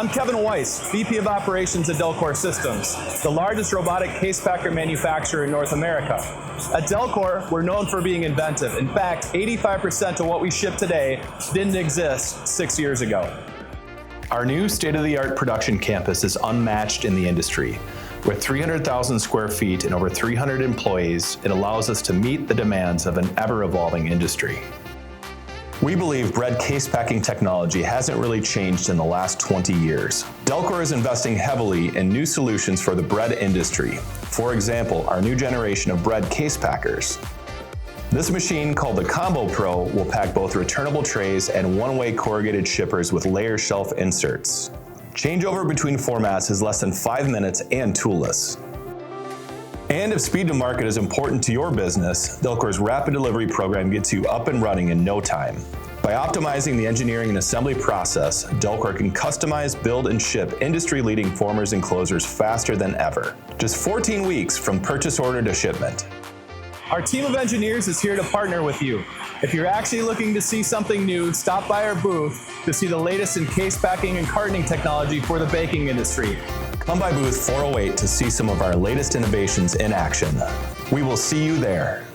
I'm Kevin Weiss, VP of Operations at Delkor Systems, the largest robotic case packer manufacturer in North America. At Delkor, we're known for being inventive. In fact, 85% of what we ship today didn't exist 6 years ago. Our new state-of-the-art production campus is unmatched in the industry. With 300,000 square feet and over 300 employees, it allows us to meet the demands of an ever-evolving industry. We believe bread case packing technology hasn't really changed in the last 20 years. Delkor is investing heavily in new solutions for the bread industry. For example, our new generation of bread case packers. This machine, called the Combo Pro, will pack both returnable trays and one-way corrugated shippers with layer shelf inserts. Changeover between formats is less than 5 minutes and toolless. And if speed to market is important to your business, Delkor's rapid delivery program gets you up and running in no time. By optimizing the engineering and assembly process, Delkor can customize, build, and ship industry-leading formers and closers faster than ever. Just 14 weeks from purchase order to shipment. Our team of engineers is here to partner with you. If you're actually looking to see something new, stop by our booth to see the latest in case packing and cartoning technology for the baking industry. Come by booth 408 to see some of our latest innovations in action. We will see you there.